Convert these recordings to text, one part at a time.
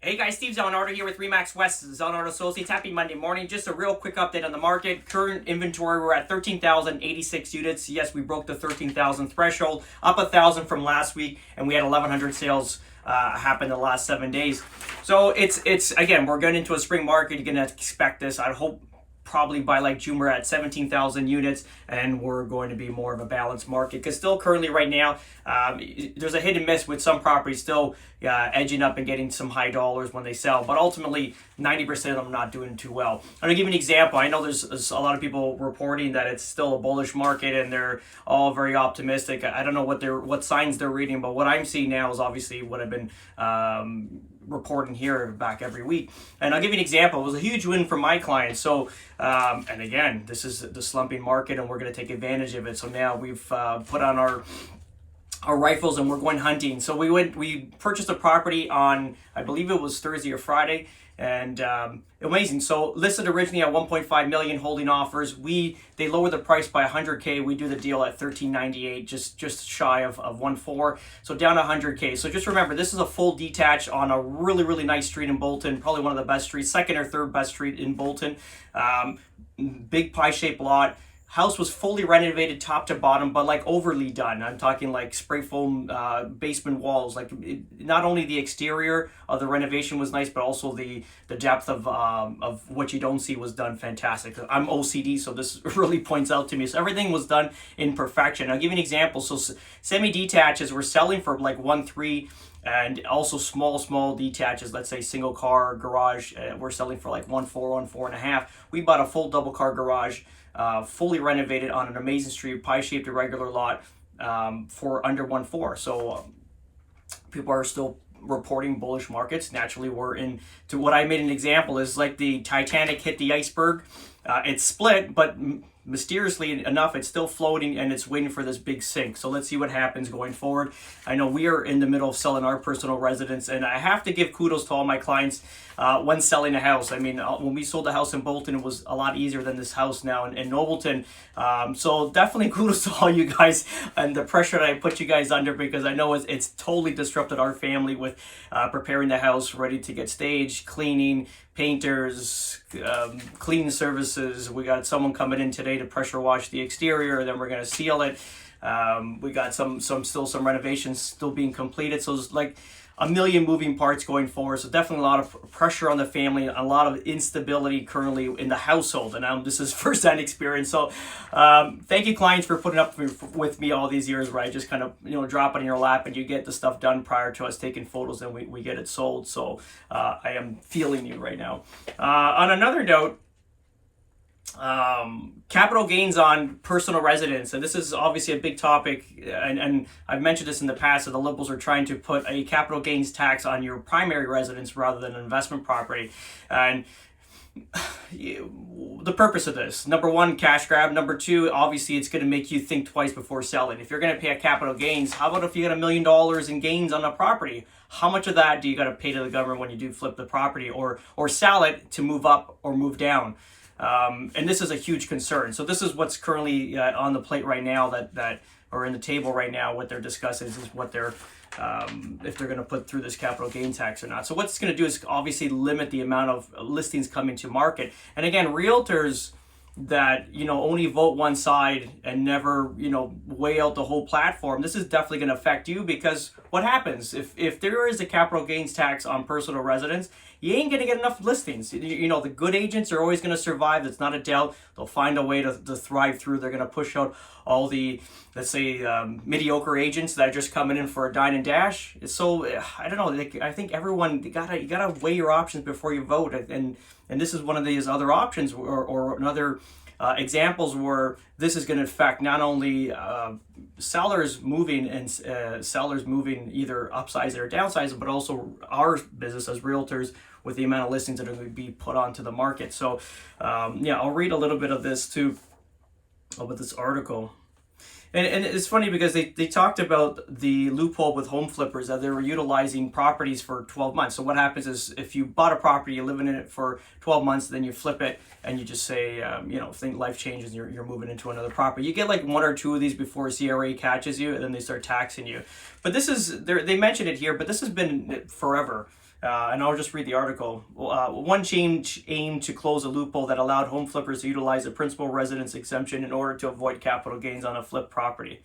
Hey guys, Steve Zellenardo here with Remax West, Zellenardo Associates. Happy Monday morning. Just a real quick update on the market. Current inventory, we're at 13,086 units. Yes, we broke the 13,000 threshold, up 1,000 from last week, and we had 1,100 sales happen in the last 7 days. So it's again, we're going into a spring market. You're going to expect this. I hope probably by like June we're at 17,000 units, and we're going to be more of a balanced market, because still currently right now there's a hit and miss with some properties still edging up and getting some high dollars when they sell, but ultimately 90% of them not doing too well. I'm going to give you an example. I know there's a lot of people reporting that it's still a bullish market and they're all very optimistic. I don't know what signs they're reading, but what I'm seeing now is obviously what I've been reporting here back every week. And I'll give you an example. It was a huge win for my clients. So, and again, this is the slumping market, and we're going to take advantage of it. So now we've put on our rifles and we're going hunting. So we purchased a property on, I believe it was Thursday or Friday, and amazing. So listed originally at 1.5 million, holding offers. They lowered the price by 100K. We do the deal at 1398, just shy of 1.4. So down 100K. So just remember, this is a full detached on a really nice street in Bolton, probably one of the best streets, second or third best street in Bolton. Big pie-shaped lot. House was fully renovated top to bottom, but like overly done. I'm talking like spray foam basement walls. Like not only the exterior of the renovation was nice, but also the depth of what you don't see was done fantastic. I'm OCD, so this really points out to me. So everything was done in perfection. I'll give you an example. So semi-detaches were selling for like 1.3. And also small detaches, let's say single car garage, we're selling for like 1.4, 1.5. We bought a full double car garage, fully renovated on an amazing street, pie-shaped irregular lot, for under 1.4. So people are still reporting bullish markets. Naturally, we're in to what I made an example is like the Titanic hit the iceberg. It's split, but mysteriously enough, it's still floating and it's waiting for this big sink. So let's see what happens going forward. I know we are in the middle of selling our personal residence, and I have to give kudos to all my clients when selling a house. I mean, when we sold the house in Bolton, it was a lot easier than this house now in Nobleton. So definitely kudos to all you guys and the pressure that I put you guys under, because I know it's totally disrupted our family with preparing the house ready to get staged, cleaning, painters, cleaning services. We got someone coming in today to pressure wash the exterior, then we're going to seal it. We got some renovations still being completed. So it's like a million moving parts going forward. So definitely a lot of pressure on the family, a lot of instability currently in the household. And this is first-hand experience. So thank you, clients, for putting up with me all these years, where I just kind of drop it in your lap and you get the stuff done prior to us taking photos, and we get it sold. So I am feeling you right now. On another note, capital gains on personal residence, and this is obviously a big topic, and I've mentioned this in the past, that the Liberals are trying to put a capital gains tax on your primary residence rather than an investment property. And the purpose of this, number one, cash grab. Number two, obviously it's going to make you think twice before selling. If you're going to pay a capital gains, how about if you get $1 million in gains on a property? How much of that do you got to pay to the government when you do flip the property or sell it to move up or move down? And this is a huge concern. So this is what's currently on the plate right now, that or in the table right now. What they're discussing is what they're if they're going to put through this capital gain tax or not. So what it's going to do is obviously limit the amount of listings coming to market. And again, realtors that only vote one side and never weigh out the whole platform, this is definitely going to affect you, because what happens if there is a capital gains tax on personal residence, you ain't going to get enough listings. The good agents are always going to survive. That's not a doubt. They'll find a way to thrive through. They're going to push out all the, let's say, mediocre agents that are just coming in for a dine and dash. So I don't know. I think everyone, you gotta weigh your options before you vote. And this is one of these other options or another examples where this is going to affect not only sellers moving and sellers moving, either upsize or downsize, but also our business as realtors with the amount of listings that are going to be put onto the market. So I'll read a little bit of this too, about this article. And it's funny because they talked about the loophole with home flippers, that they were utilizing properties for 12 months. So what happens is, if you bought a property, you're living in it for 12 months, then you flip it and you just say, think life changes and you're moving into another property. You get like one or two of these before CRA catches you, and then they start taxing you. But this is, they mentioned it here, but this has been forever. And I'll just read the article. One change aimed to close a loophole that allowed home flippers to utilize the principal residence exemption in order to avoid capital gains on a flip property.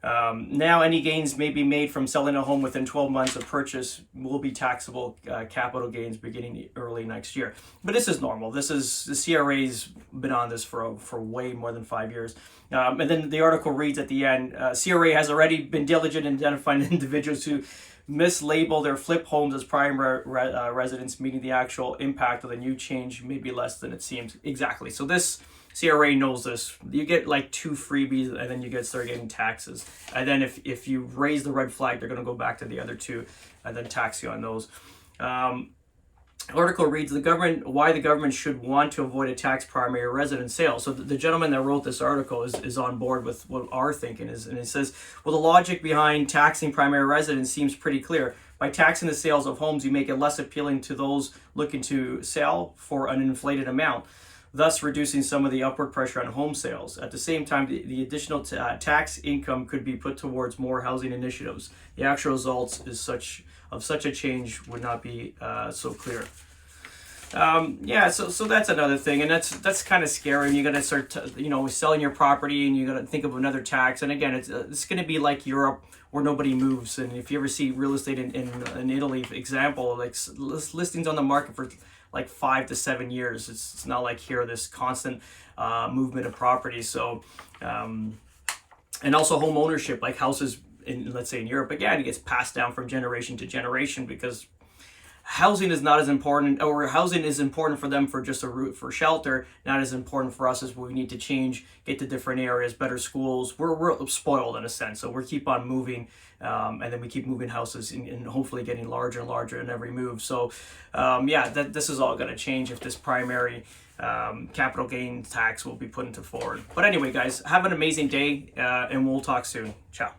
Now, any gains may be made from selling a home within 12 months of purchase will be taxable capital gains beginning early next year. But this is normal. This is the CRA's been on this for way more than 5 years. And then the article reads at the end, CRA has already been diligent in identifying individuals who mislabel their flip homes as primary residence, meaning the actual impact of the new change may be less than it seems. Exactly. So this CRA knows this. You get like 2 freebies, and then you start getting taxes. And then if you raise the red flag, they're going to go back to the other 2 and then tax you on those. Article reads why the government should want to avoid a tax primary residence sale. So the gentleman that wrote this article is on board with what our thinking is, and it says, well, the logic behind taxing primary residence seems pretty clear. By taxing the sales of homes, you make it less appealing to those looking to sell for an inflated amount, thus reducing some of the upward pressure on home sales. At the same time, the additional tax income could be put towards more housing initiatives. The actual results of such a change would not be so clear. So that's another thing, and that's kind of scary. And you got to start, selling your property, and you got to think of another tax. And again, it's going to be like Europe, where nobody moves. And if you ever see real estate in Italy, for example, like listings on the market for like 5 to 7 years. It's not like here, this constant movement of property. So, and also home ownership, like houses let's say in Europe, again, it gets passed down from generation to generation because housing is not as important, or housing is important for them for just a root for shelter, not as important for us as we need to change, get to different areas, better schools. We're spoiled in a sense, so we keep on moving, and then we keep moving houses and hopefully getting larger and larger in every move. So this is all going to change if this primary capital gain tax will be put into forward. But anyway, guys, have an amazing day, and we'll talk soon. Ciao.